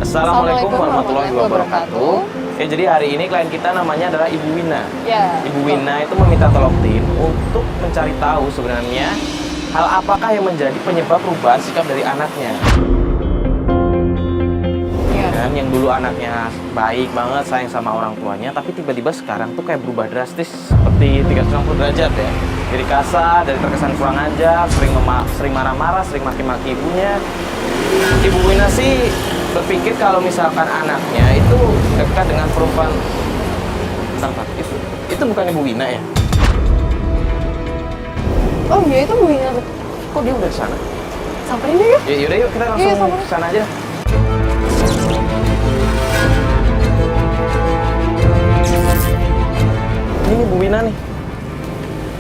Assalamualaikum warahmatullahi wabarakatuh. Ya, jadi hari ini klien kita namanya adalah Ibu Wina. Ya. Ibu Wina itu meminta tolong tim untuk mencari tahu sebenarnya hal apakah yang menjadi penyebab perubahan sikap dari anaknya. Dan yang dulu anaknya baik banget, sayang sama orang tuanya, tapi tiba-tiba sekarang tuh kayak berubah drastis seperti 360 derajat ya. Jadi kasar, dari terkesan kurang ajar, sering marah-marah, sering maki-maki ibunya. Ibu Wina sih berpikir kalau misalkan anaknya itu dekat dengan perempuan. Bentar, Pak. Itu bukan Ibu Wina ya? Oh iya, itu Bu Wina. Kok dia udah di sana? Samperin deh yuk. Ya yaudah yuk, kita langsung ke sana aja. Ini Bu Wina nih.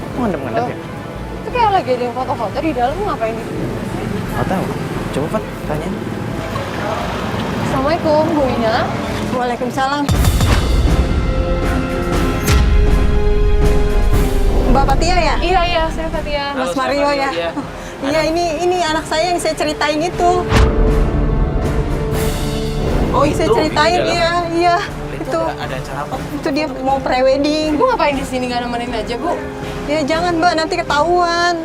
Kok ngendep-ngendep ya? Itu kayak lagi ada yang foto-foto di dalam, ngapain di sini? Nggak tahu. Coba Pak, tanya. Assalamualaikum, Bu Wina. Waalaikumsalam. Mbak Fatia ya? Iya, saya Fatia. Mas Mario ya? Iya, ini anak saya yang saya ceritain itu. Oh, saya itu ceritain di dalam. iya. Itu ada acara apa? Itu dia mau pre-wedding. Ibu ngapain di sini, nggak nemenin aja, Bu? Ya jangan Mbak, nanti ketahuan.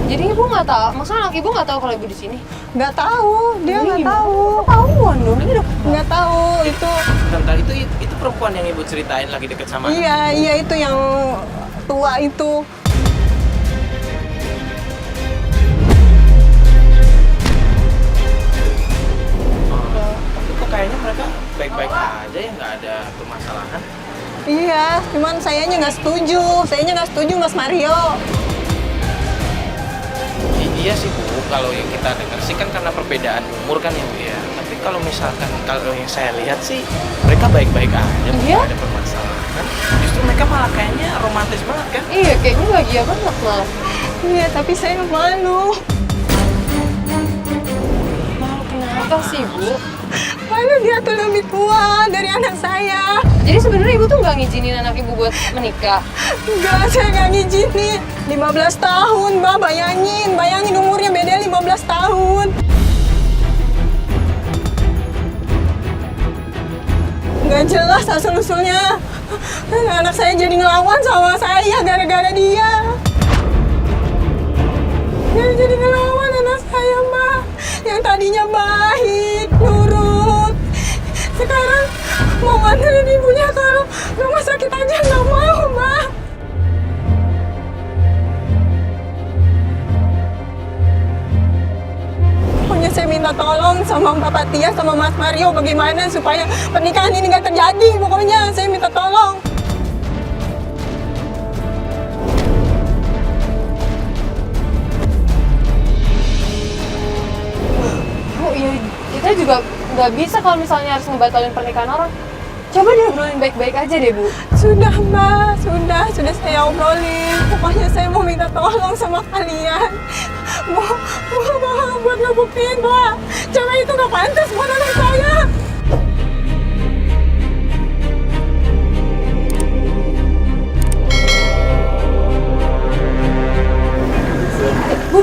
Jadi Ibu nggak tahu, maksudnya anak Ibu nggak tahu kalau Ibu di sini? Nggak tahu, dia Ini nggak gimana? tahu. Ketahuan dong, ini udah Nggak tahu itu. Bentar, itu perempuan yang Ibu ceritain lagi deket sama anak? Iya itu yang tua itu. Tapi kok kayaknya mereka baik-baik aja ya, nggak ada permasalahan. Iya, cuman sayanya nggak setuju Mas Mario. Iya sih Bu, kalau yang kita dengar sih kan karena perbedaan umur kan ya Bu ya. Tapi kalau misalkan kalau yang saya lihat sih mereka baik-baik aja, Bu, Iya? nggak ada permasalahan. Justru mereka malah kayaknya romantis banget kan? Iya, kayaknya bahagia banget malah. Iya, tapi saya malu. Malu kenapa sih, Bu? Malu dia tuh lebih tua dari anak saya. Jadi sebenarnya Ibu tuh nggak ngizinin anak Ibu buat menikah? Enggak, saya nggak ngizinin. 15 tahun, Mbak, bayangin umurnya beda 15 tahun. Nggak jelas asal-usulnya. Anak saya jadi ngelawan sama saya gara-gara dia. Dia jadi ngelawan anak saya, Mbak. Yang tadinya baik, nurut. Sekarang mau nganterin ibunya ke rumah sakit aja nggak mau, Mbak. Pokoknya saya minta tolong sama Mbak Fatia, sama Mas Mario bagaimana supaya pernikahan ini nggak terjadi. Pokoknya saya minta tolong. Bu, ya kita juga nggak bisa kalau misalnya harus ngebatalin pernikahan orang. Coba diobrolin baik-baik aja deh, Bu. Sudah, Mbak, sudah saya obrolin. Pokoknya saya mau minta tolong sama kalian. Buat ngebuktiin bahwa cewek itu nggak pantas buat anak saya. Bu.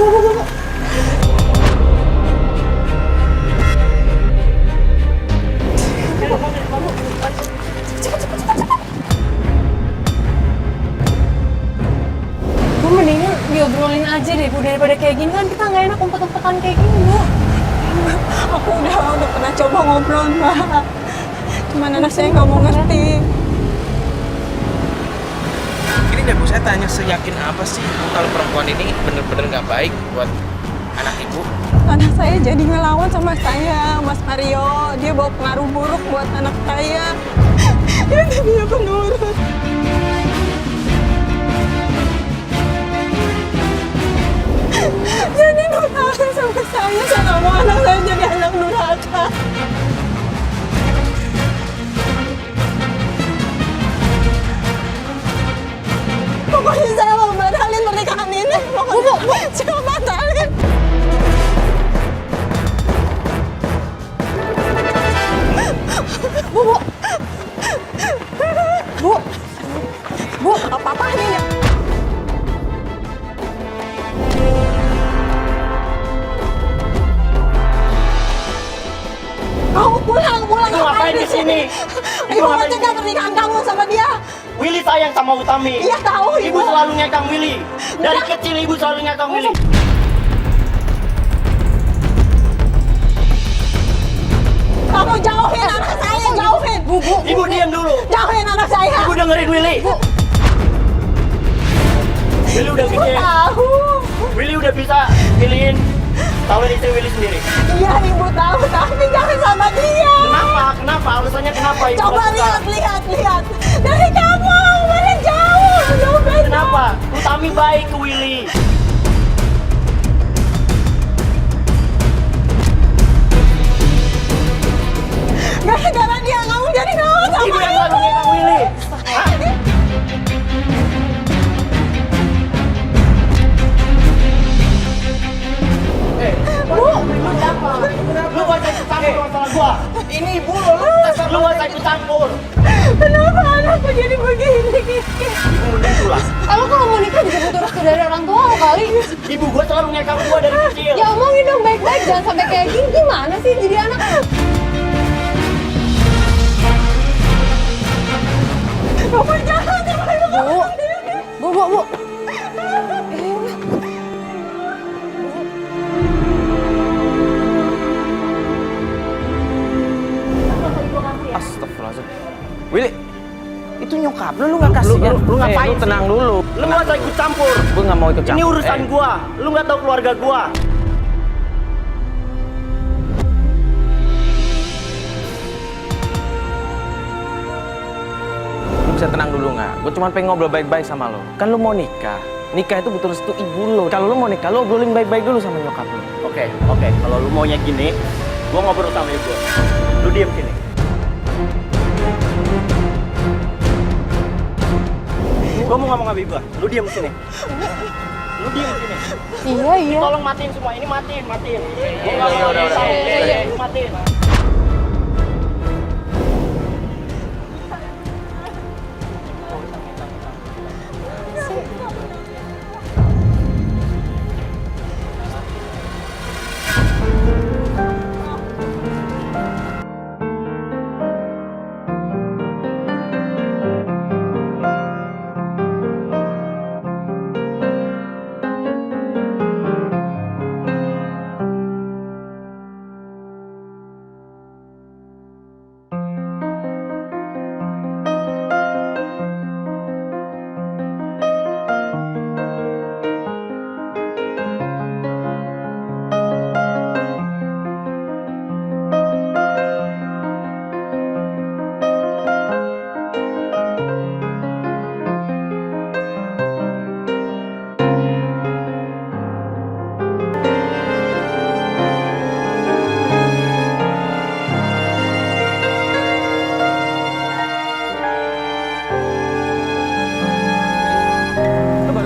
Bu, mendingan diobrolin aja deh, Bu. Daripada kayak gini kan kita nggak enak umpet-umpetan kayak gini, Bu. Aku udah pernah coba ngobrol, Mbak. Cuman anak saya nggak mau ngerti. Ini deh Bu, saya tanya, seyakin apa sih Bu kalau perempuan ini bener-bener nggak baik buat anak Ibu? Anak saya jadi ngelawan sama saya, Mas Mario. Dia bawa pengaruh buruk buat anak saya. Dia tadinya penurut. Jadi durhaka sama saya nggak mau anak saya jadi anak durhaka. Pokoknya saya mau batalin pernikahan ini. Pokoknya saya mau batalin. Bu. Ibu mencegah pernikahan kamu sama dia. Willy sayang sama Utami. Iya tahu Ibu selalu ngekang Willy. Dari kecil ibu selalu ngekang Willy. Kamu jauhin anak saya, jauhin. Ibu diam dulu. Jauhin anak saya. Ibu dengerin Willy. Willy udah Ibu gede. tahu. Willy udah bisa pilihin calon istri Willy sendiri. Iya ibu tahu, tapi jangan sama dia. Kenapa? Kenapa? Alasannya kenapa ibu Coba nggak suka? lihat. Dari kamu, mana jauh beda. Kenapa? Utami baik ke Willy. Gara-gara dia kamu jadi ngawur sama Ibu yang selalu ngekang Willy. Hah? Lu gak usah ikut campur masalah gua. Ini ibu lo, lu gak usah ikut campur. Kenapa anakku jadi begini? Ibu mending pulang. Kalau mau nikah juga butuh restu dari orang tua lo kali. Ibu gua selalu ngekang gua dari kecil. Ya omongin dong baik-baik, jangan sampai kayak gini. Gimana sih jadi anak? Kamu jangan Bu. Astagfirullahaladzim. Willy, itu nyokap lu nggak kasihan? lu ngapain lu sih? tenang dulu. Lu gak usah ikut campur. Gue nggak mau ikut campur. Ini urusan gua. Lu gak tahu keluarga gua. Lu bisa tenang dulu nggak? Gue cuma pengen ngobrol baik-baik sama lo. Kan lu mau nikah. Nikah itu butuh restu ibu lo. Kalau lu mau nikah, lu obrolin baik-baik dulu sama nyokap lu. Oke. Kalau lu maunya gini, gua ngobrol sama ibu. Lu diem sini. Gua mau ngomong sama ibu. Lu diem sini. Lu diem sini. Iya. Tolong matiin semua ini, matiin. Gua nggak Iya, mau udah. tahu. Iya. Lu matiin.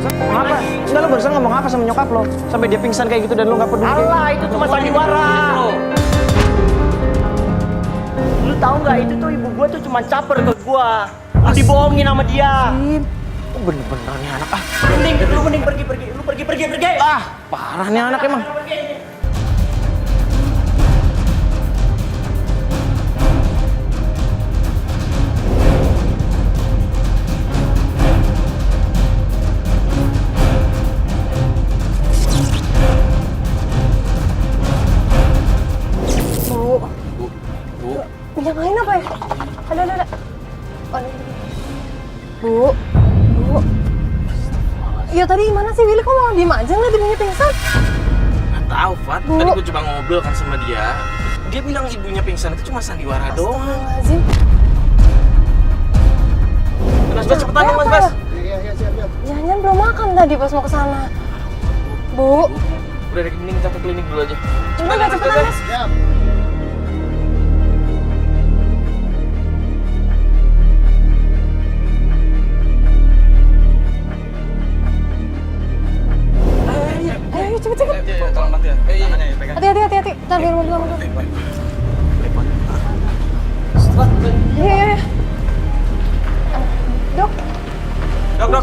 Kenapa? Enggak, lu barusan ngomong apa sama nyokap lo? Sampai dia pingsan kayak gitu dan lu nggak peduli. Allah, itu cuma sandiwara. Lu tahu nggak, itu tuh ibu gua tuh cuma caper ke gua. Lu dibohongin sama dia. Oh, bener-bener nih anak. Lu mending pergi. Lu pergi. Ah, parah nih anak emang. Yang lain apa ya? Ada. Oh, ini. Bu. Ya tadi gimana sih Willy, kok malah diem aja ngeliat ibunya pingsan? Nggak tahu, Fat. Bu. Tadi gue coba ngobrol kan sama dia. Dia bilang ibunya pingsan itu cuma sandiwara doang. Astagfirullahaladzim. Mas, cepetan dong, Mas. Iya, siap. Jangan belum makan tadi pas mau ke sana. Bu. Udah deh, mending kita ke klinik dulu aja. Cepetan, Mas. Ayo, cepet. Iya, tolong bantu ya. Iya, pegang. Hati-hati. Ntar biar mobil. Iya. Dok.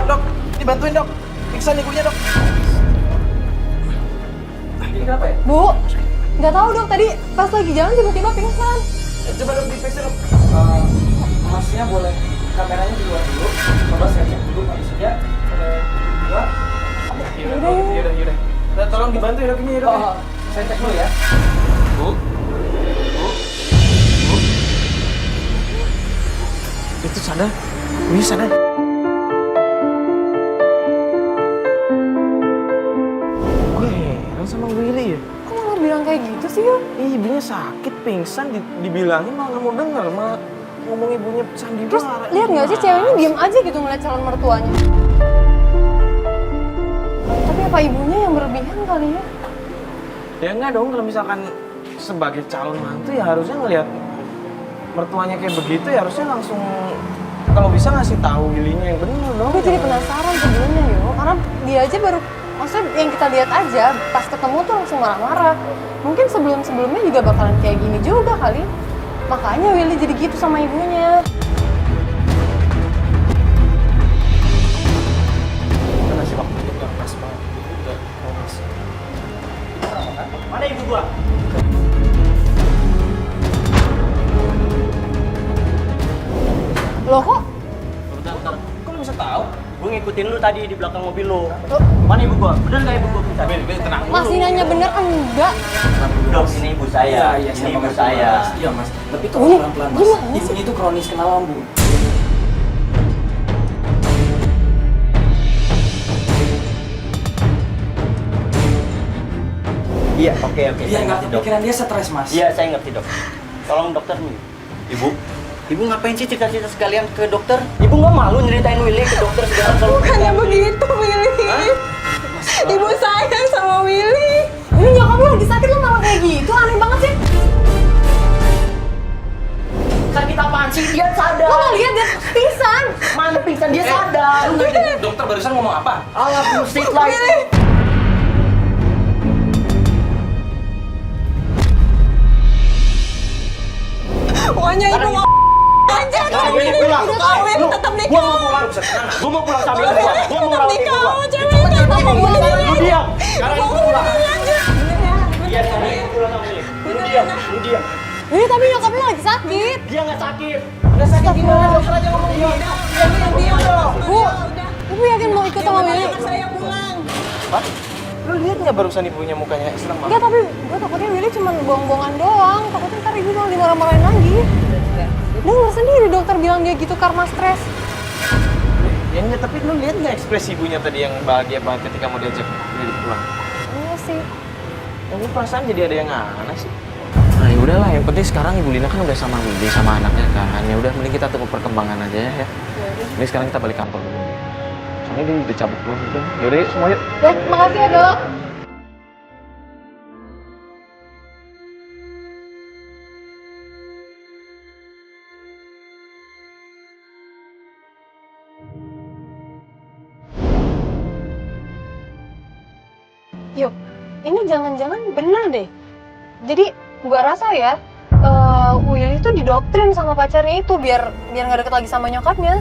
Dok. Dibantuin, Dok. Pingsan ibunya, Dok. Ini kenapa ya? Bu. Nggak tahu dok, tadi pas lagi jalan tiba-tiba pingsan. Coba Dok, diperiksa, Dok. bantu ya dok ini ya dok. Oh, saya cek dulu ya. Bu. Itu sadar. Wih sadar. Gue heran sama Willy ya. Kok malah bilang kayak gitu sih, Yul? Ibunya sakit, pingsan, dibilangin malah nggak mau denger, malah ngomong ibunya sandiwara. Terus lihat nggak sih ceweknya diem aja gitu ngeliat calon mertuanya. Tapi apa ibunya yang berlebihan kali ya? Ya enggak dong, kalau misalkan sebagai calon mantu ya harusnya ngelihat mertuanya kayak begitu ya harusnya langsung kalau bisa ngasih tahu Willy-nya yang benar dong. Gue jadi penasaran sebelumnya yo, karena dia aja baru, maksudnya yang kita lihat aja pas ketemu tuh langsung marah-marah. Mungkin sebelumnya juga bakalan kayak gini juga kali. Makanya Willy jadi gitu sama ibunya. Kita kasih waktu juga pas banget. Udah, promise. Mana ibu gua? Loh kok? Bentar. Kok lu bisa tahu? Gue ngikutin lu tadi di belakang mobil lu. Loh, Mana ibu gua? Bener nggak ibu gua pingsan? Bil, tenang dulu. masih nanya bener enggak? Dok, ini ibu saya. Ini ibu saya. Iya mas, tapi Ini tolong pelan-pelan mas. gimana Ibu itu kronis kena lampu. Iya, oke. Dia Saya nggak ngerti, dok. pikiran dia stres mas. Iya, saya ngerti, dok. Tolong dokter nih. Ibu ngapain sih cerita-cerita sekalian ke dokter? Ibu nggak malu nyeritain Willy ke dokter segala kalau Bukannya begitu, Willy. Ibu sayang sama Willy. Ini nyokap lu lagi sakit lu malah kayak gitu, aneh banget sih. sakit apaan sih? Dia sadar. Lu nggak lihat dia pingsan? Mana pingsan dia sadar. Dokter barusan ngomong apa? Alah, bullshit lah itu. Pokoknya ibu mau aja Sekarang Willy. Willy pulang. Udah kawin, Lu, tetap gua nikah. mau pulang. Gua mau pulang sama ibu gua. Gua mau Tetap rawat ibu nikah, gua. mau ceweknya tetap mau Lu Willy. diam. Sekarang ibu pulang. aja. Iya, sekarang ibu pulang sama Willy. Lu diam. Ini tapi nyokapnya lagi sakit. Dia nggak sakit. Udah sakit gimana? Dokter aja ngomong gitu. Diam dong. Bu, ibu yakin mau ikut sama Willy? Saya pulang. Pak, lu lihat nggak barusan ibunya mukanya serem banget? Enggak, tapi gue takutnya Willy cuma bohong-bohongan doang. Takutnya ntar ibu malah dimarah-marahin lagi. Dengar sendiri dokter bilang dia gitu karena stres. Ya enggak, tapi lu lihat nggak ekspresi ibunya tadi yang bahagia banget ketika mau diajak Willy pulang? Iya sih. Ini perasaan jadi ada yang aneh sih. Nah ya udahlah, yang penting sekarang Ibu Lina kan udah sama Willy sama anaknya kan. Ya udah, mending kita tunggu perkembangan aja ya. Ini sekarang kita balik kantor dulu. Soalnya dia udah cabut dulu udah. Yaudah yuk semua yuk. Dok, makasih ya dok. Yuk, ini jangan-jangan bener deh. Jadi gua rasa ya, Willy itu didoktrin sama pacarnya itu biar nggak deket lagi sama nyokapnya.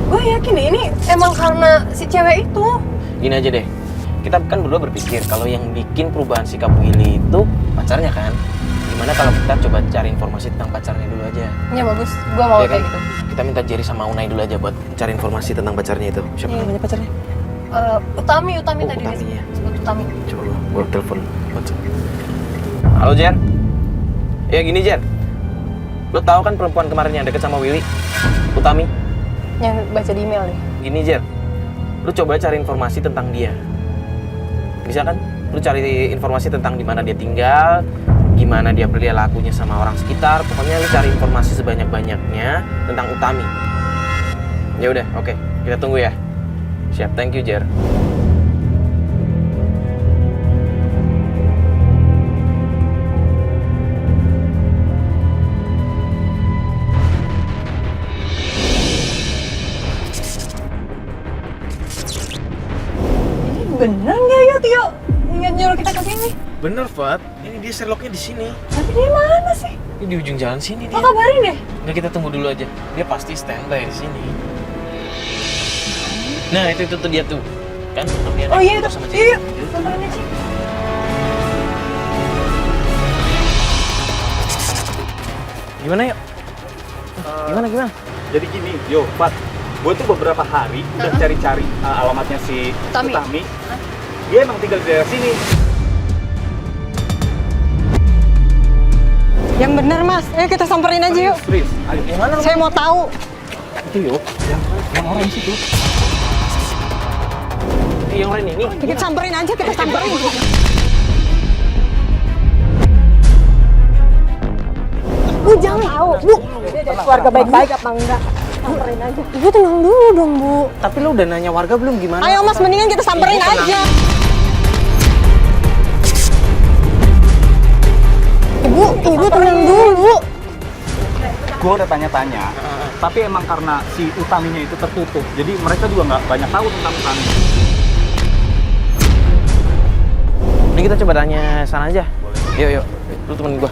Gue yakin deh, ini emang karena si cewek itu. Gini aja deh. Kita kan berdua berpikir kalau yang bikin perubahan sikap Willy itu pacarnya kan. Gimana kalau kita coba cari informasi tentang pacarnya dulu aja? Ya bagus, gua mau Ya kan? kayak gitu. Kita minta Jerry sama Unai dulu aja buat cari informasi tentang pacarnya itu. Siapa Iya. namanya pacarnya? Utami Oh, tadi Utami, dia ya. sebut Utami. Coba gua telepon. Halo Jen. Ya gini Jen. Lo tahu kan perempuan kemarin yang deket sama Willy? Utami. Yang baca di email nih. Gini Jen. Lu coba cari informasi tentang dia. Bisa kan? Lu cari informasi tentang di mana dia tinggal, gimana dia perilakunya sama orang sekitar. Pokoknya lu cari informasi sebanyak-banyaknya tentang Utami. Ya udah, oke. Kita tunggu ya. Siap, thank you Jer. Ini bener nggak ya Tio? Ingat nyuruh kita ke sini. Bener, Fat. Ini dia Sherlocknya di sini. Tapi dia mana sih? Ini di ujung jalan sini Lo dia. kabarin deh. Nggak, kita tunggu dulu aja. Dia pasti standby di sini. Nah, itu tuh dia tuh. Kan namanya Oh iya, sama itu. Cik. Iya, samperin aja. Gimana yuk? Gimana? Jadi gini, yo, Pat. Gue tuh beberapa hari udah cari-cari alamatnya si Utami. Utami. Dia emang tinggal di daerah sini. Yang benar mas, ayo kita samperin aja yuk. Serius. Ayo. Gimana Saya mau tahu. Itu yuk. Yang orang di situ. yang lain ini? Kita samperin aja, kita samperin. Bu jangan tahu, Bu. Keluarga baik-baik apa enggak? Samperin aja. Ibu tenang dulu dong, Bu. Tapi lu udah nanya warga belum gimana? Ayo mas, mendingan kita samperin Ibu tenang. aja. Ibu tenang dulu. Gue udah tanya-tanya. Tapi emang karena si Utaminya itu tertutup, jadi mereka juga nggak banyak tahu tentang Utami. Ini kita coba tanya sana aja. Yuk, yuk. Lu temenin gua.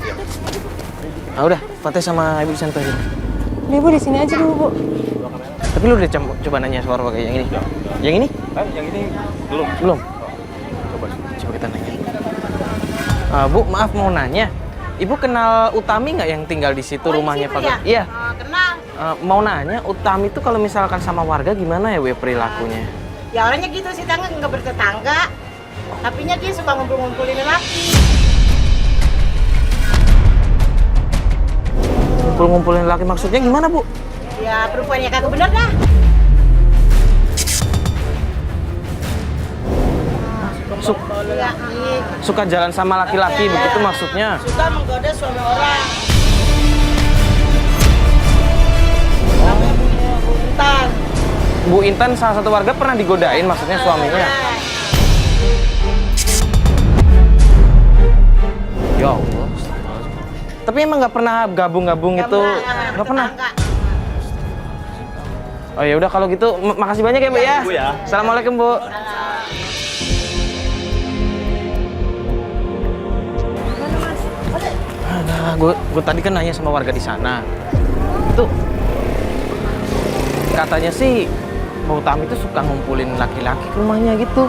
Ah udah, Fatih sama Ibu Santo aja. Nih, Bu, di sini aja dulu, Bu. Tapi lu udah coba nanya suara kayak yang ini? Yang ini? Yang ini belum. Belum. Coba kita nanya. Bu, maaf mau nanya. Ibu kenal Utami nggak yang tinggal di situ rumahnya Pak? Iya. Kenal. Mau nanya, Utami itu kalau misalkan sama warga gimana ya perilakunya? Ya orangnya gitu sih, tangga nggak bertetangga. Tapinya dia suka ngumpul-ngumpulin lelaki. Ngumpul-ngumpulin laki maksudnya gimana, Bu? Ya perempuannya kagak bener dah. Ya, Suka jalan sama laki-laki begitu maksudnya? suka menggoda suami orang. Namanya Bu Intan. Bu Intan salah satu warga pernah digodain maksudnya suaminya? Ya Allah. Tapi emang nggak pernah gabung-gabung itu? Nggak pernah. Oh ya udah kalau gitu makasih banyak ya, Mbak ya. Bu ya. Assalamualaikum, Bu. Nah, gue tadi kan nanya sama warga di sana. Itu katanya sih Mbak Utami itu suka ngumpulin laki-laki ke rumahnya gitu.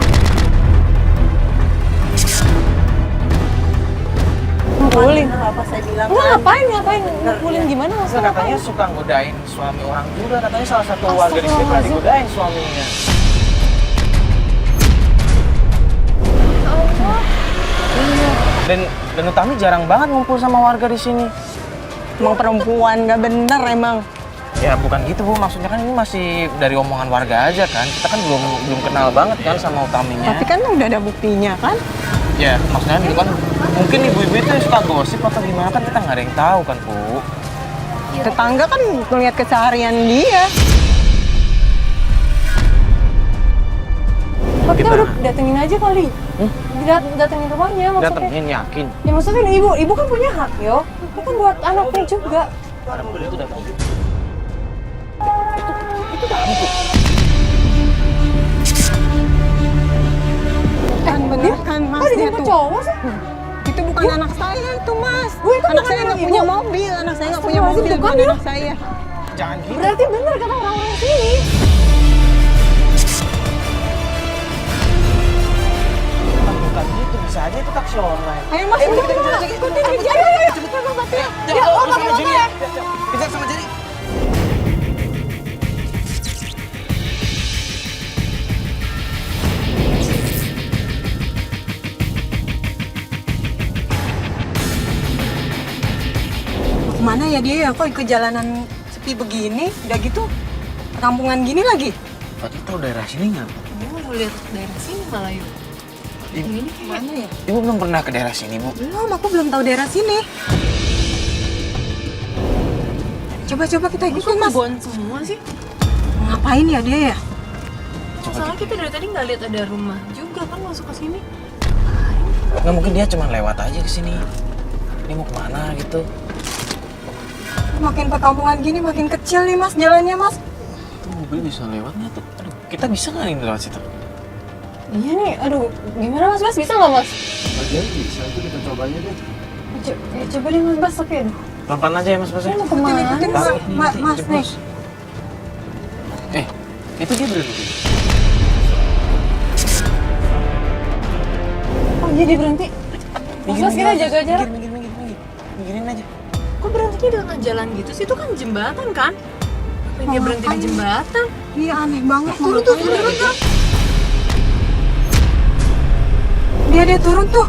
Ngumpulin. Apa saya bilang? Ngapain? Ngumpulin gimana maksudnya? Katanya suka godain suami orang juga. Katanya salah satu warga di sini pernah digodain suaminya. Dan Utami jarang banget ngumpul sama warga di sini. Emang perempuan nggak bener emang. Ya bukan gitu, Bu, maksudnya kan ini masih dari omongan warga aja kan. Kita kan belum kenal banget kan sama Utaminya. Tapi kan udah ada buktinya kan. Ya maksudnya itu kan mungkin ibu-ibu itu suka gosip atau gimana kan kita nggak ada yang tahu kan, Bu. Tetangga kan ngeliat keseharian dia. Kok kita udah datengin aja kali? Datengin rumahnya maksudnya. Datengin yakin. Ya maksudnya ibu kan punya hak, yo. Itu kan buat anaknya juga. Itu datang. Kan bener kan mas Kok dia dijemput tuh. cowok sih? Itu bukan anak saya itu mas. Bu, itu Anak bukan saya anak nggak ibu. punya mobil, anak saya nggak punya mobil, Astagfirullahaladzim, bukan bukan, anak saya. Jangan gitu. Berarti bener kata orang-orang sini. Bukan gitu, bisa aja itu taksi online. Ayo mas, ikutin kejar. Ya, oh, pakai motor ya. Kejar sama Jerry. Kemana ya dia ya? Kok ke jalanan sepi begini? Udah gitu, perkampungan gini lagi. Fatih tahu daerah sini nggak? Ibu mau lihat daerah sini malah yuk. Ini Mana ya? Ibu belum pernah ke daerah sini, Bu. Belum, aku belum tahu daerah sini. Coba kita ikutin mas. kebon semua sih. Ngapain ya dia ya? Soalnya kita dari tadi nggak lihat ada rumah juga kan masuk ke sini. Nggak mungkin dia cuma lewat aja ke sini. Dia mau kemana gitu? Makin perkampungan gini makin kecil nih mas jalannya mas. Itu mobil bisa lewat nggak tuh? Aduh, kita bisa nggak nih lewat situ? Iya nih, aduh, gimana mas? Bisa nggak mas? Bisa, itu kita coba aja deh. Coba deh mas, tapi aduh. Pelan-pelan aja ya, Mas. Saya mau kemana? Ikutin mas nih. Itu dia berhenti. Oh jadi berhenti? Mas kita jaga jarak. Minggirin aja. Kok berhentinya di tengah jalan gitu sih? Itu kan jembatan kan? Dia berhenti di jembatan. Iya aneh banget. Turun tuh, turun tuh. Dia turun tuh.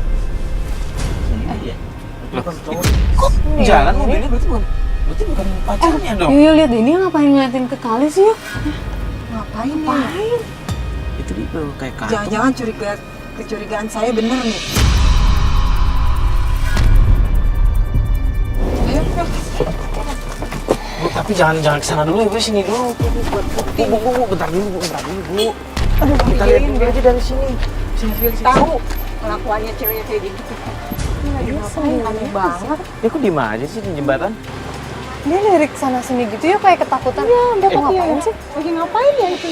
Kok jalan mobilnya berarti bukan pacarnya dong? Iya lihat deh, ini ngapain ngeliatin ke kali sih ya? Ngapain? Itu dia kayak kartu. Jangan-jangan kecurigaan saya bener nih. Ayo, Bu, tapi jangan kesana dulu, Ibu, sini dulu. Bu, bentar dulu, Bu. aduh, Kita lihat dulu aja dari sini. tahu kelakuannya ceweknya kayak gitu. Aneh banget. Ya kok diem aja sih di jembatan? Dia lirik sana sini gitu ya kayak ketakutan. Iya, Mbak mau ngapain sih? Lagi ngapain ya itu?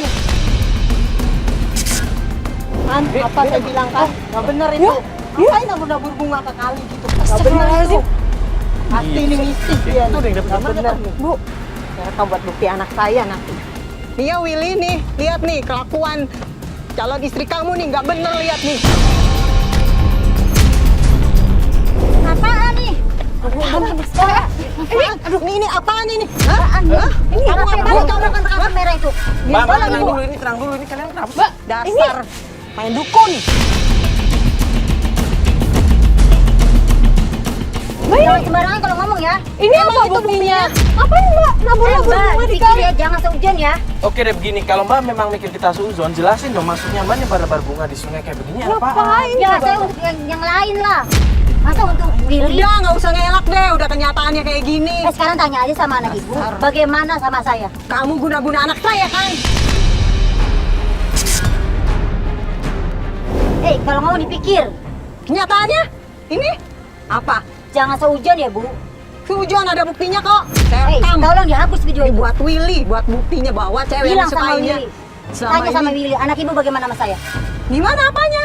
Kan, apa saya bilang kan? Nggak bener itu. Ngapain nabur-nabur bunga ke kali gitu? Nggak bener itu. Pasti ini mistis dia. Itu udah yang Nggak dapet bener nih. Bu, saya buat bukti anak saya nanti. Nih ya Willy nih, lihat nih kelakuan calon istri kamu nih, nggak bener lihat nih. Apaan nih? Ini apaan ini? Hah? Ini kamu ngapain kamu kan kamera itu? Mbak, tenang dulu, ini tenang dulu. Ini kalian kenapa sih? Dasar main dukun. Jangan sembarangan kalau ngomong ya. Ini apa buktinya? Ngapain Mbak? Nabur-nabur Mbak, bunga di dikit kali? ya, jangan seujun ya. Oke deh begini, kalau Mbak memang mikir kita seuzon, jelasin dong maksudnya Mbak nyebar bunga di sungai kayak begini apaan? Ngapain Ya, coba? saya untuk yang lain lah. Masa untuk Willy? Udah nggak usah ngelak deh, udah kenyataannya kayak gini. Sekarang tanya aja sama anak ibu, bagaimana sama saya? Kamu guna-guna anak saya kan? Kalau mau dipikir, Kenyataannya ini apa? jangan seujun ya bu. Sujon ada buktinya kok. Saya rekam. Tolong dihapus video Ini itu. buat Willy, buat buktinya bahwa cewek yang Bilang sama disukainya. Willy. Selama Tanya sama ini- Willy, anak ibu bagaimana sama saya? Gimana apanya?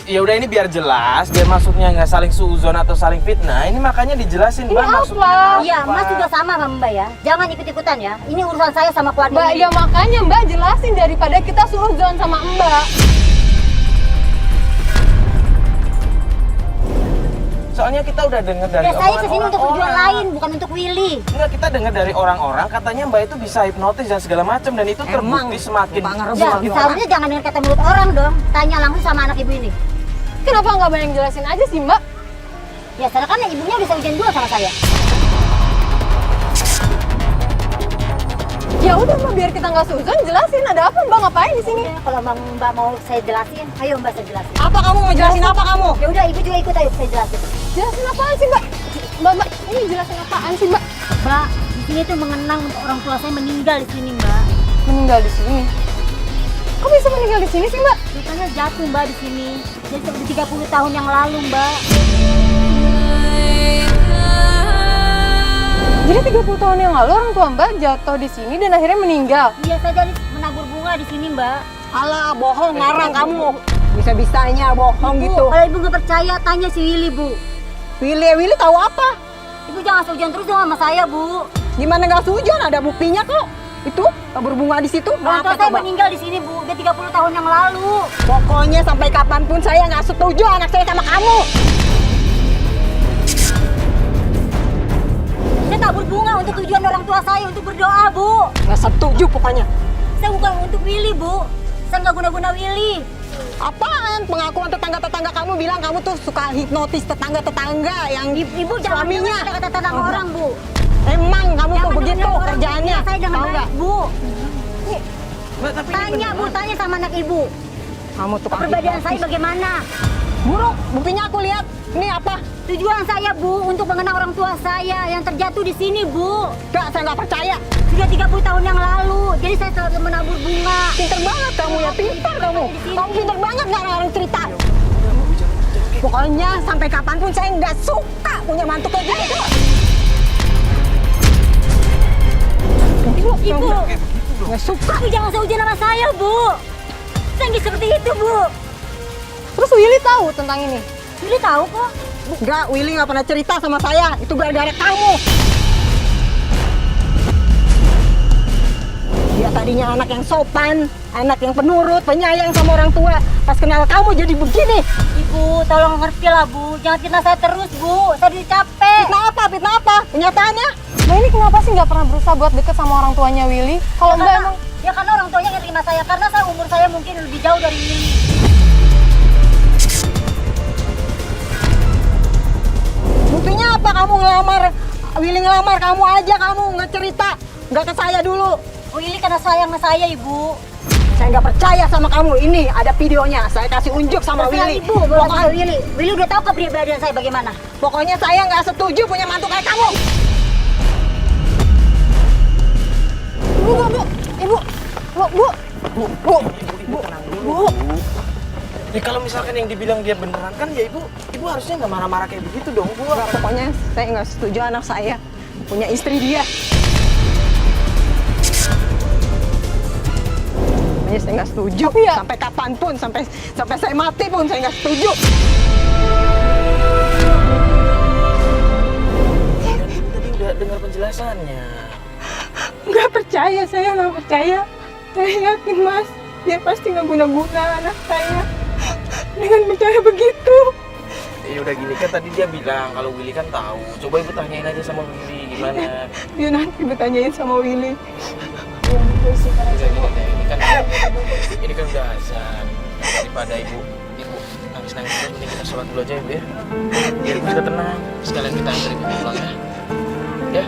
Ya udah ini biar jelas, biar maksudnya nggak saling seuzon atau saling fitnah. Ini makanya dijelasin Mbak maksudnya. Iya, Mas juga sama sama Mbak ya. Jangan ikut-ikutan ya. Ini urusan saya sama keluarga Mbak, ini. ya makanya Mbak jelasin daripada kita suuzon sama Mbak. Soalnya kita udah dengar dari Ya, saya kesini omongan untuk tujuan orang-orang. lain, bukan untuk Willy. Enggak, kita dengar dari orang-orang katanya Mbak itu bisa hipnotis dan segala macam dan itu terbukti semakin Bang Rebut. Ya, Gimana? seharusnya jangan dengar kata mulut orang dong. Tanya langsung sama anak ibu ini. Kenapa nggak banyak jelasin aja sih Mbak? Ya, sedangkan ibunya udah seujian dulu sama saya. Ya udah Mbak, biar kita nggak suuzon, jelasin ada apa Mbak ngapain di sini? Ya, kalau Mbak mau saya jelasin, ayo Mbak saya jelasin. Apa kamu mau jelasin apa kamu? Ya udah, ibu juga ikut, ayo saya jelasin. Jelasin apaan sih Mbak? Mbak, ini jelasin apaan sih Mbak? Mbak, di sini tuh mengenang untuk orang tua saya meninggal di sini, Mbak. Meninggal di sini. Kok bisa meninggal di sini sih Mbak? Katanya jatuh Mbak di sini. Jadi udah 30 tahun yang lalu, Mbak. Jadi 30 tahun yang lalu orang tua Mbak jatuh di sini dan akhirnya meninggal. Iya, saya jadi menabur bunga di sini, Mbak. Alah, bohong, ngarang kamu. Bisa-bisanya bohong Bu, gitu. kalau ibu nggak percaya, tanya si Willy, Bu. Willy tahu apa? Ibu jangan seujuan terus dong sama saya, Bu. Gimana nggak sujon? Ada buktinya kok. Itu tabur bunga di situ. Orang tua Apa saya coba? meninggal di sini, Bu. Udah 30 tahun yang lalu. Pokoknya sampai kapanpun saya nggak setuju anak saya sama kamu. Saya tabur bunga untuk tujuan orang tua saya, untuk berdoa, Bu. Nggak setuju pokoknya. Saya bukan untuk Willy, Bu. Saya nggak guna-guna Willy. Apaan? Pengakuan tetangga-tetangga kamu bilang kamu tuh suka hipnotis tetangga-tetangga yang Ibu jangan suaminya. dengar kata tetangga orang, Bu. Emang kamu tuh Jangan begitu dengar orang kerjaannya. Saya dengan Tahu baik, nggak? Bu. Mbak, tapi ini Tanya, Bu, tanya sama anak ibu. Kamu tuh Perbedaan saya bagaimana? buruk. Buktinya aku lihat. Ini apa? Tujuan saya, Bu, untuk mengenang orang tua saya yang terjatuh di sini, Bu. Gak, saya nggak percaya. Sudah 30 tahun yang lalu. Jadi saya selalu menabur bunga. Pinter banget kamu ya, pinter kamu. Kamu pinter banget nggak orang cerita. Pokoknya sampai kapanpun saya nggak suka punya mantu kayak gitu. Ibu, Nggak suka. Ibu jangan seujian sama saya, Bu. Saya nggak seperti itu, Bu. Terus Willy tahu tentang ini? Willy tahu kok. Enggak, Willy nggak pernah cerita sama saya. Itu gara-gara kamu. Dia tadinya anak yang sopan, anak yang penurut, penyayang sama orang tua. Pas kenal kamu jadi begini. Ibu, tolong ngerti lah, Bu. Jangan fitnah saya terus, Bu. Saya udah capek. Fitnah apa? Fitnah apa? Kenyataannya? Mbak ini kenapa sih nggak pernah berusaha buat deket sama orang tuanya Willy? Kalau Mbak emang Ya karena orang tuanya nggak terima saya, karena umur saya mungkin lebih jauh dari Willy. Buktinya apa kamu ngelamar? Willy ngelamar kamu aja, kamu nggak cerita, nggak ke saya dulu. Willy karena sayang sama saya, Ibu. Saya nggak percaya sama kamu. Ini ada videonya, saya kasih unjuk sama Terserah Willy. Ibu, boleh sama Willy. Willy udah tahu kepribadian saya bagaimana. Pokoknya saya nggak setuju punya mantu kayak kamu. Bu. Ya kalau misalkan yang dibilang dia beneran kan ya ibu harusnya nggak marah-marah kayak begitu dong bu. Nggak, pokoknya saya nggak setuju anak saya punya istri dia. Pokoknya saya nggak setuju. Sampai kapanpun, sampai saya mati pun saya nggak setuju. Tadi udah dengar penjelasannya. Nggak percaya, saya nggak percaya. Saya yakin Mas, dia pasti nggak guna-guna anak saya dengan bicara begitu. Ya udah gini kan tadi dia bilang kalau Willy kan tahu. Coba ibu tanyain aja sama Willy gimana. Dia nanti bertanyain sama Willy. Ini kan udah azan. Daripada ibu nangis-nangis terus mending kita sholat dulu aja ibu ya. Biar ibu juga tenang. Sekalian kita antar ibu pulang ya. Ya.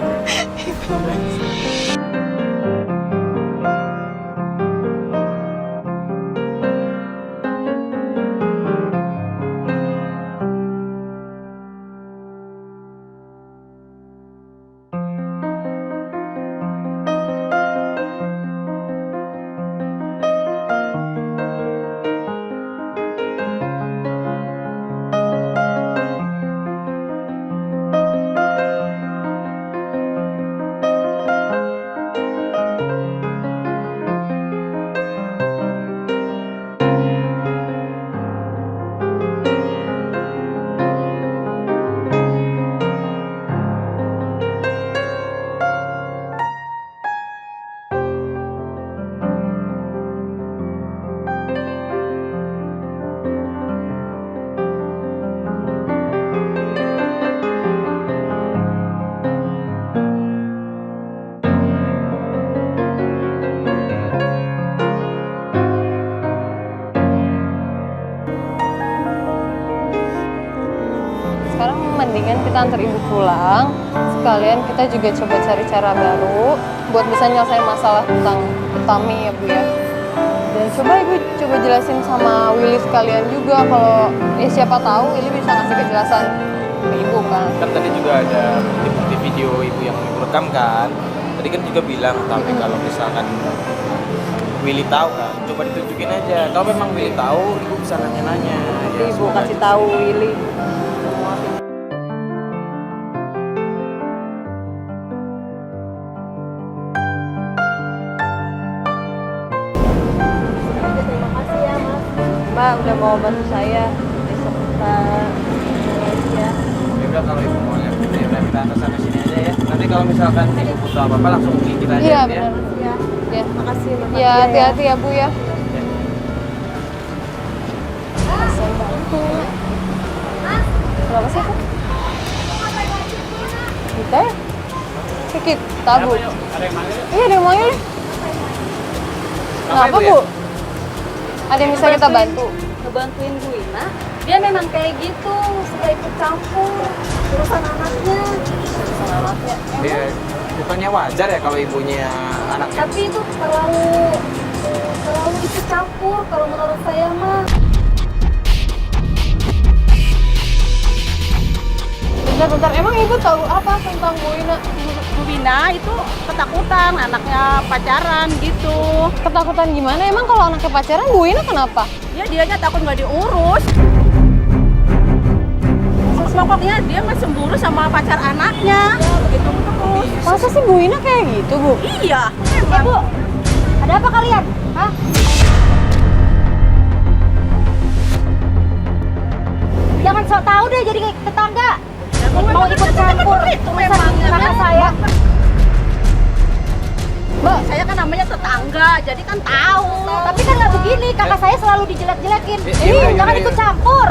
sekarang mendingan kita antar ibu pulang. Sekalian kita juga coba cari cara baru buat bisa nyelesain masalah tentang Utami ya Bu ya. Dan coba ibu coba jelasin sama Willy sekalian juga kalau ya siapa tahu Willy bisa ngasih kejelasan ke ibu kan. Kan tadi juga ada bukti video ibu yang ibu rekam kan. Tadi kan juga bilang tapi kalau misalkan Willy tahu kan, coba ditunjukin aja. Kalau memang Willy tahu, ibu bisa nanya-nanya. Ya, Ibu semoga kasih aja. tahu Willy. Terima kasih ya, Mas. Mbak udah mau bantu saya. Besok kita ya. Ya udah kalau ibu mau lihat gitu ya udah kita antar sampai sini aja ya. Nanti kalau misalkan ibu butuh apa-apa langsung hubungi kita aja Iya ya. benar. Ya, Ya. makasih. Ya hati-hati ya Bu ya. Ya. Kenapa sih Bu? Kita ya? Kita Bu. Iya ada yang manggil nih. Kenapa Bu? Ada yang bisa kita bantu? Ngebantuin Bu Ina, dia memang kayak gitu, suka ikut campur urusan anaknya. Dia bukannya wajar ya kalau ibunya anaknya. Tapi itu terlalu ikut campur kalau menurut saya mah. Bentar, emang ibu tahu apa tentang Bu Ina? Bu Bina itu ketakutan anaknya pacaran gitu. Ketakutan gimana? Emang kalau anaknya pacaran Bu Ina kenapa? Ya dianya takut nggak diurus. Pokoknya dia nggak cemburu sama pacar anaknya. Begitu terus. Masa sih Bu Ina kayak gitu Bu? Iya. Bu, ada apa kalian? Hah? Jangan sok tahu deh jadi kayak tetangga. Mau ikut campur Itu memang kakak saya. Mbak, saya kan namanya tetangga, jadi kan tahu. Tapi kan nggak begini, kakak saya selalu dijelek-jelekin. Yaudah, Jangan yaudah. ikut campur.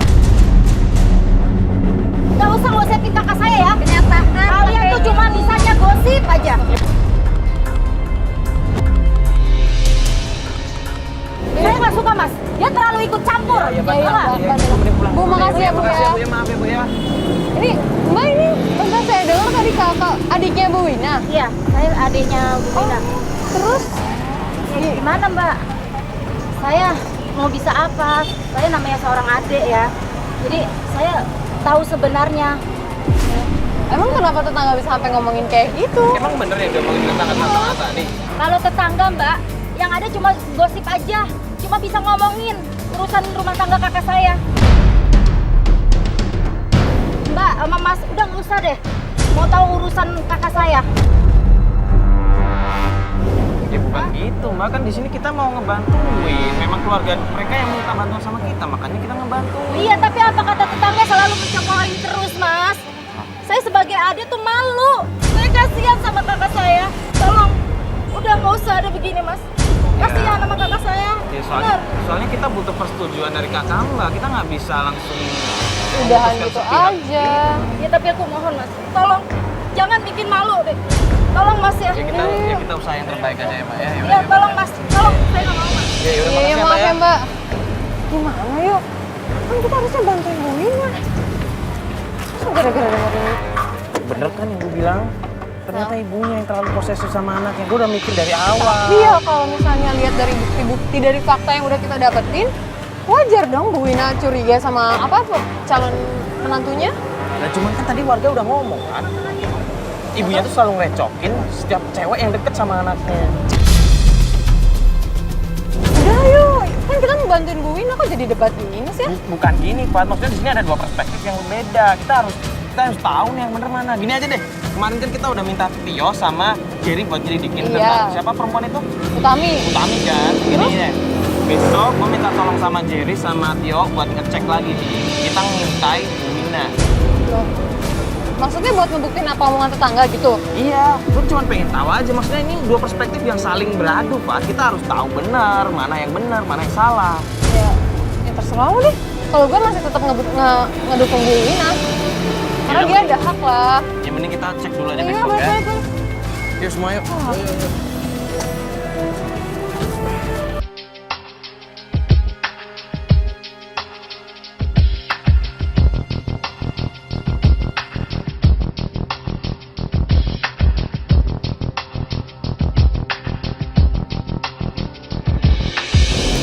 Nggak usah ngegosipin kakak saya ya. Kenyataan. Kalian tuh cuma bisanya gosip aja. Saya nggak suka mas, dia terlalu ikut campur. Ya, Pak. Bu, makasih ya Bu ya. Bu ya, maaf ya Bu ya. Ini Mbak ini tentang saya dengar tadi kakak adiknya Bu Wina. Iya, saya adiknya Bu Wina. Terus Ya, gimana Mbak? Saya mau bisa apa? Saya namanya seorang adik ya. Jadi saya tahu sebenarnya. emang kenapa tetangga bisa sampai ngomongin kayak gitu? Emang bener ya dia ngomongin tentang kata tadi? Kalau tetangga Mbak, yang ada cuma gosip aja. Cuma bisa ngomongin urusan rumah tangga kakak saya. Mbak sama Mas, udah nggak usah deh. Mau tahu urusan kakak saya? Ya bukan gitu, Mbak. Kan di sini kita mau ngebantuin. Memang keluarga mereka yang minta bantuan sama kita, makanya kita ngebantuin. Iya, tapi apa kata tetangga selalu mencemoohin terus, Mas? Saya sebagai adik tuh malu. Saya kasihan sama kakak saya. Tolong, udah nggak usah ada begini, Mas. Kasihan sama kakak saya. Ya, Bener. soalnya kita butuh persetujuan dari kakak Mbak. Kita nggak bisa langsung Udahan memutuskan gitu sepihak. aja. Ya tapi aku mohon, Mas. Tolong, jangan bikin malu deh. Tolong, Mas ya. Ya kita usaha yang terbaik aja ya Mbak ya. Ya, tolong, Mas. Tolong, saya nggak mau, Mas. Ya, yaudah, Iya, makasih ya, maaf Mbak ya Mbak. Gimana yuk? Kan kita harusnya bantuin Bu Wina. Masa gara-gara dengerin ini? Bener kan yang gue bilang? Ternyata ibunya yang terlalu posesif sama anaknya. Gue udah mikir dari awal. Iya, kalau misalnya lihat dari bukti-bukti dari fakta yang udah kita dapetin, wajar dong Bu Wina curiga sama calon menantunya. Nah cuman kan tadi warga udah ngomong kan. Ibunya tuh selalu ngerecokin setiap cewek yang deket sama anaknya. Udah yuk, kan kita mau bantuin Bu Wina kok jadi debat ini sih? Bukan gini, Pak. Maksudnya di sini ada dua perspektif yang berbeda. Kita harus tahu nih yang bener mana. Gini aja deh. Kemarin kan kita udah minta Tio sama Jerry buat nyelidikin Iya. tentang siapa perempuan itu? Utami. Utami kan. Gini deh. Besok gue minta tolong sama Jerry sama Tio buat ngecek lagi nih. Kita ngintai Bu Wina. Loh, maksudnya buat ngebuktiin apa omongan tetangga gitu? Iya, gue cuma pengen tahu aja. Maksudnya ini dua perspektif yang saling beradu, Pak. Kita harus tahu benar, mana yang benar, mana yang salah. Ya terserah lu deh. Kalau gue masih tetap ngedukung Bu Wina. Karena dia ada hak lah. Ya mending kita cek dulu aja Iya, besok ya. betul. Yuk semua yuk.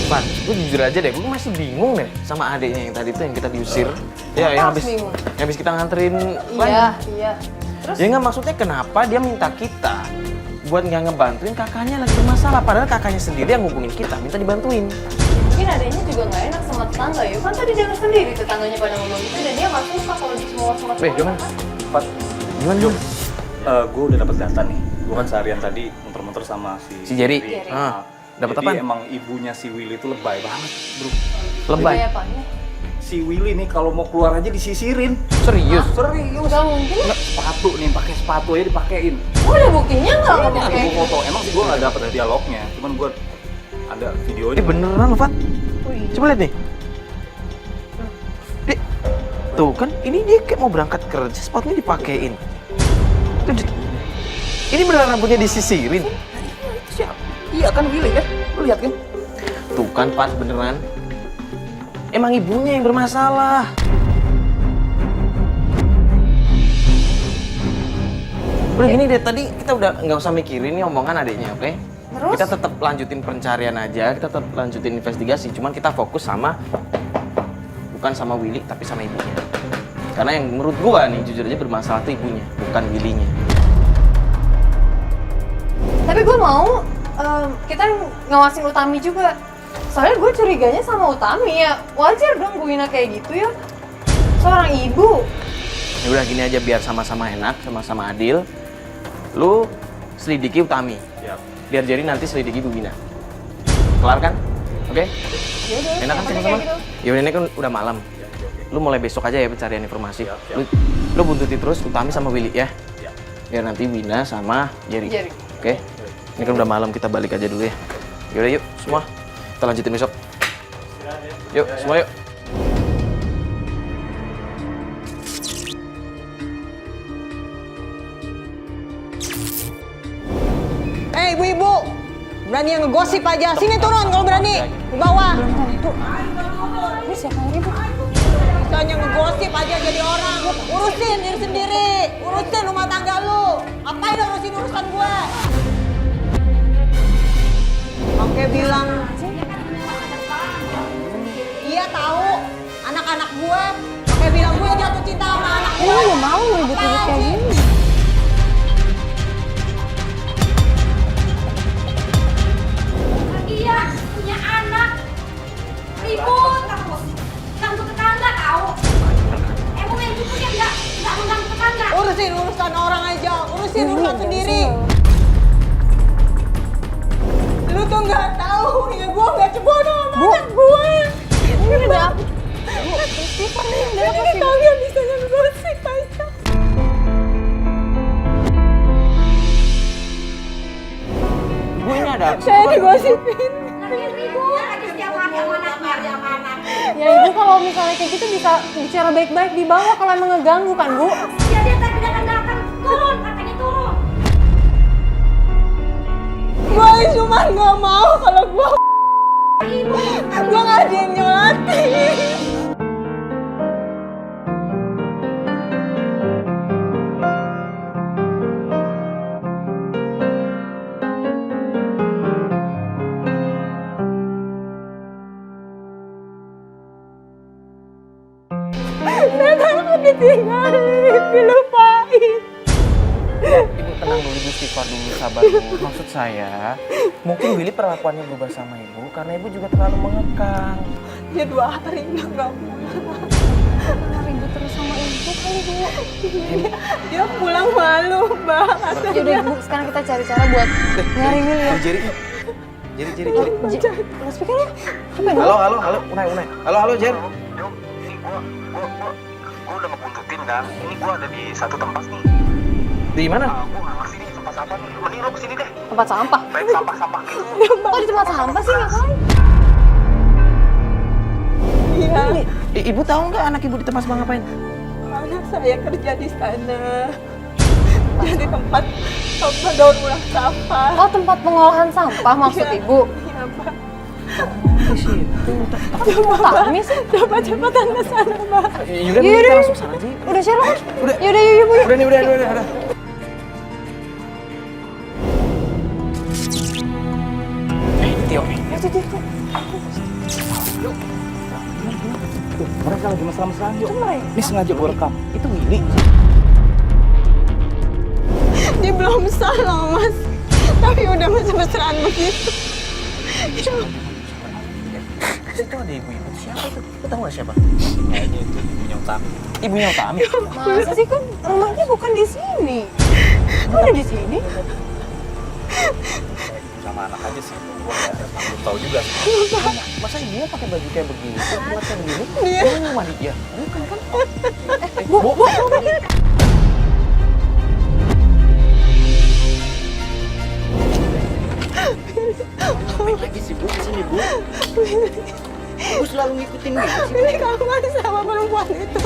Pan, gue jujur aja deh, gue masih bingung deh sama adiknya yang tadi tuh yang kita diusir. Ya, yang harus habis, bingung? yang habis kita nganterin Iya, iya. Terus? Ya nggak, maksudnya kenapa dia minta kita buat nggak ngebantuin kakaknya lagi bermasalah, padahal kakaknya sendiri yang ngubungin kita, minta dibantuin. Mungkin adanya juga nggak enak sama tetangga ya. Kan tadi dengar sendiri tetangganya pada ngomong gitu dan dia nggak suka kalau semua Weh, gimana? Pat, Gimana, Jum? gue udah dapat data nih. Gue kan seharian tadi muter-muter sama Si Jerry. Jerry. Dapat Jadi apaan? emang ibunya si Willy itu lebay banget, bro. Lebay. Kayak apanya? Si Willy nih kalau mau keluar aja disisirin. Serius? Serius. Nggak mungkin. Nggak, sepatu nih, pakai sepatu aja dipakein. Oh, ada buktinya nggak ngomong Ada kayak gue gitu? foto. Emang sih gue nggak dapet dialognya, cuman gue ada videonya. Ini beneran loh, Fat. Coba lihat nih. Tuh kan, ini dia kayak mau berangkat kerja, sepatunya dipakein. Tuh, ini beneran rambutnya disisirin. Siapa? Iya kan Willy kan? Lu lihat kan? Tuh kan, Pat, beneran. Emang ibunya yang bermasalah. Udah gini deh, tadi kita udah nggak usah mikirin nih omongan adiknya, oke? Terus? Kita tetap lanjutin pencarian aja, kita tetap lanjutin investigasi. Cuman kita fokus sama, bukan sama Willy, tapi sama ibunya. Karena yang menurut gua nih, jujur aja bermasalah tuh ibunya, bukan Willy-nya. Tapi gue mau kita ngawasin Utami juga. Soalnya gue curiganya sama Utami ya. Wajar dong Bu Wina kayak gitu ya. Seorang ibu. Ya udah gini aja biar sama-sama enak, sama-sama adil. Lu selidiki Utami. Siap. Biar Jerry nanti selidiki Bu Wina. Kelar kan? Oke? Yaudah, Enak kan yang penting sama-sama? kayak gitu. Ya udah, ini kan udah malam. Lu mulai besok aja ya pencarian informasi. Lu buntuti terus Utami sama Willy ya. Biar nanti Wina sama Jerry. Jerry. Oke? Ini kan udah malam, kita balik aja dulu ya. Yaudah yuk semua. Kita lanjutin besok. Yuk semua yuk. ibu-ibu. Berani yang ngegosip aja. Sini turun kalau berani. Di bawah. Ini siapa yang ribut? Bisanya ngegosip aja jadi orang. Urusin diri sendiri. Urusin rumah tangga lu. Ngapain urusin urusan gue? Oke bilang. Iya tahu. Anak-anak gue. Oke bilang gue jatuh cinta sama anak gue. Ini gak mau ribut-ribut kayak gini. Iya, punya anak. Ribut terus. Ganggu tetangga tahu. Emang yang ributnya nggak mengganggu tetangga. Urusin urusan orang aja. Urusin urusan sendiri. Lu tuh nggak tahu ya gue nggak cebodoh sama anak gue. Ini udah apa? Istighfar nih, udah apa sih? Kalian bisa ngegosip aja. Bu, ini ada apa? Saya digosipin. Ribut aja setiap hari sama anaknya. Ya ibu kalau misalnya kayak gitu bisa bicara baik-baik di bawah kalau emang ngeganggu kan bu? Ya dia tadi datang turun, katanya turun. Gue cuma nggak mau kalau gue nggak ada yang nyolatin. Saya takut ditinggalin, dilupain. Ibu tenang dulu, ibu istighfar dulu, sabar dulu. Maksud saya, mungkin Willy perlakuannya berubah sama ibu karena ibu juga terlalu mengekang. Dia 2 hari udah nggak pulang. Ribut terus sama ibu kali bu. Dia pulang malu, Mbak. Yaudah bu, sekarang kita cari cara buat nyari Willy ya. Jeri. Loudspeaker ya? Apa ini? Halo, Unai. Halo, Jer. Gue udah ngebuntutin kan. Ini gue ada di satu tempat nih. Di mana? Gue nggak ngerti nih tempat apa nih. Mending lo kesini deh. Tempat sampah. Baik sampah-sampah gitu. Kok di tempat sampah sih ngapain? Iya, Ibu tahu nggak anak ibu di tempat sampah ngapain? anak saya kerja di sana. Jadi tempat daur ulang sampah. Oh tempat pengolahan sampah maksud Iya. ibu? Iya, Mbak. Di situ. Tami sih? Cepat-cepatan ke sana, Mbak. Yaudah, kita langsung sana aja. Udah share kan? Udah. Yaudah yuk bu. Udah nih, udah. Tio. Tuh, mereka lagi mesra-mesraan yuk. Ini sengaja gue rekam. Itu Willy. Dia belum salah, Mas. Tapi udah mesra-mesraan begitu. Itu ada ibu-ibu. Siapa itu? Lu tahu nggak siapa? Kayaknya itu ibunya Utami. Ibunya Utami. Masa sih kan rumahnya bukan di sini? Kok ada di sini? Sama anak aja sih. Gue belum tahu juga sih. Masa ibunya pakai baju kayak begini? Buat kayak begini? Dia. Emang mandi ya? Bukan kan? Bu. Ngapain lagi sih Bu kesini Bu? Bu selalu ngikutin gitu sih. Ini kawan sama perempuan itu.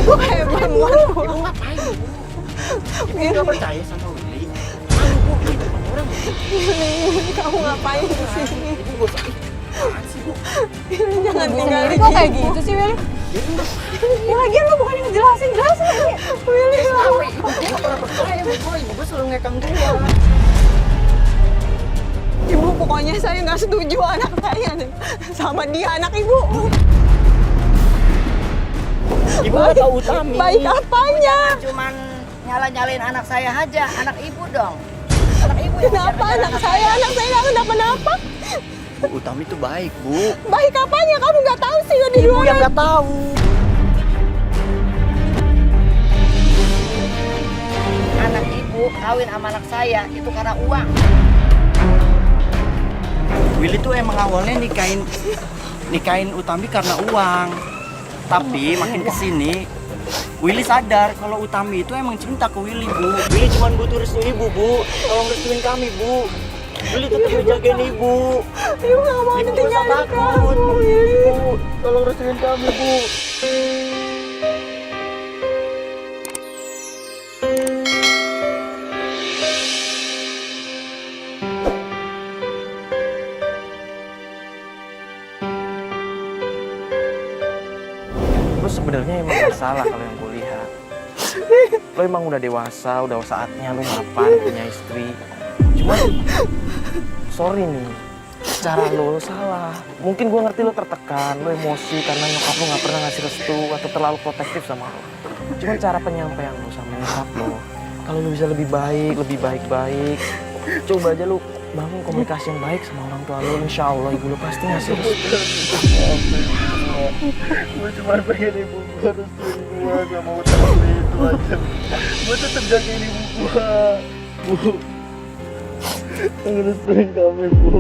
Ibu Kayak perempuan. Ibu ngapain Bu? Ibu nggak percaya sama Willy? Ini kamu ngapain di sini? Ibu gak usah. Apaan sih Bu? Ini jangan tinggalin Kok kayak gitu sih Willy? Ya lagian lu bukan yang jelasin lagi. Willy, Ibu nggak pernah percaya Bu. Ibu selalu ngekang dia. Ibu pokoknya saya nggak setuju anak saya sama dia anak ibu. Ibu nggak tahu Utami. Baik apanya? Cuman nyala-nyalain anak saya aja, anak ibu dong. Anak ibu yang Kenapa anak saya nggak kenapa-napa? Bu Utami itu baik Bu. Baik apanya? Kamu nggak tahu sih di Ibu luar. yang nggak tahu. anak ibu kawin sama anak saya itu karena uang. Willy tuh emang awalnya nikahin Utami karena uang. Tapi makin kesini Willy sadar kalau Utami itu emang cinta ke Willy Bu. Willy cuma butuh restu ibu Bu. Tolong restuin kami Bu. Willy tetap ngejagain ibu. Ibu nggak mau Ibu nggak usah ditinggalin takut. kamu, Willy. Bu, tolong restuin kami Bu. salah kalau yang gue lihat. Lo emang udah dewasa, udah saatnya lo mapan punya istri. Cuman, sorry nih, cara lo salah. Mungkin gue ngerti lo tertekan, lo emosi karena nyokap lo nggak pernah ngasih restu atau terlalu protektif sama lo. Cuman cara penyampaian lo sama nyokap lo, kalau lo bisa lebih baik-baik, coba aja lo bangun komunikasi yang baik sama orang tua lo. Insya Allah ibu lo pasti ngasih restu. Gue cuma pengen ibu gue restuin gue, gak mau Utami itu aja. Gue tetep jagain ibu gue. Bu, restuin kami, Bu.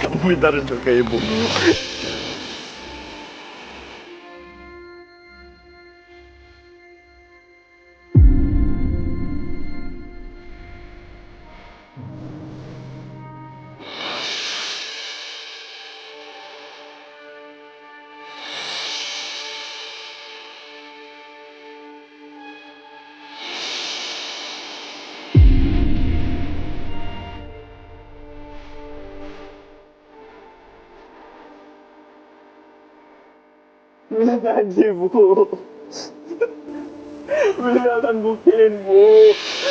Kamu minta restu ke ibu. Willy janji, Bu. Willy akan buktiin, Bu.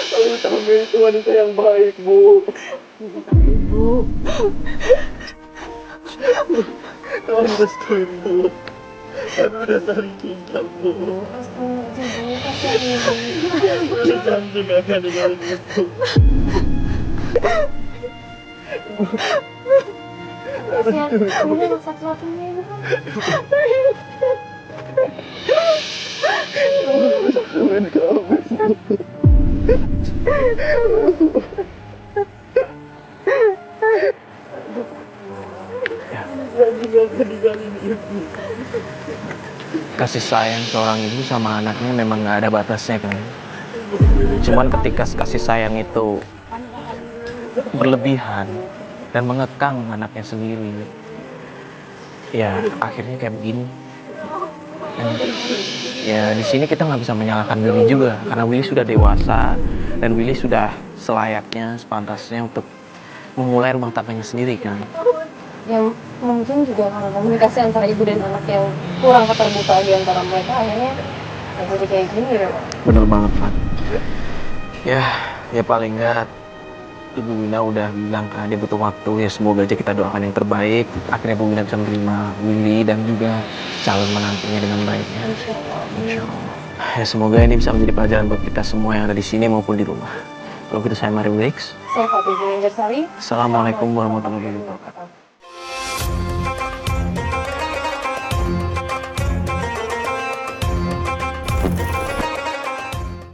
Kalau Utami itu wanita yang baik, Bu. Bu. Tolong restuin, Bu. Kami udah saling cinta, Bu. Willy janji gak akan ninggalin Ibu. Kasihan, ini anak satu-satunya ibu kan. Restuin kami, Bu. Janji gak akan ninggalin Ibu. Kasih sayang seorang ibu sama anaknya memang nggak ada batasnya kan. Cuman ketika kasih sayang itu berlebihan dan mengekang anaknya sendiri, ya akhirnya kayak begini. Dan, ya di sini kita nggak bisa menyalahkan Willy juga karena Willy sudah dewasa dan Willy sudah selayaknya, sepantasnya untuk memulai rumah tangganya sendiri kan. Yang mungkin juga karena komunikasi antara ibu dan anak yang kurang keterbuka di antara mereka, akhirnya ya jadi kayak gini ya. Bener banget, Fat. Ya paling nggak Ibu Wina udah bilang kan dia butuh waktu, ya semoga aja kita doakan yang terbaik. Akhirnya Ibu Wina bisa menerima Willy dan juga calon menantunya dengan baiknya. Insya Allah. Ya semoga ini bisa menjadi pelajaran buat kita semua yang ada di sini maupun di rumah. Kalau gitu saya Mari Wix. Saya Fatih Julian Gersari. Assalamualaikum warahmatullahi wabarakatuh.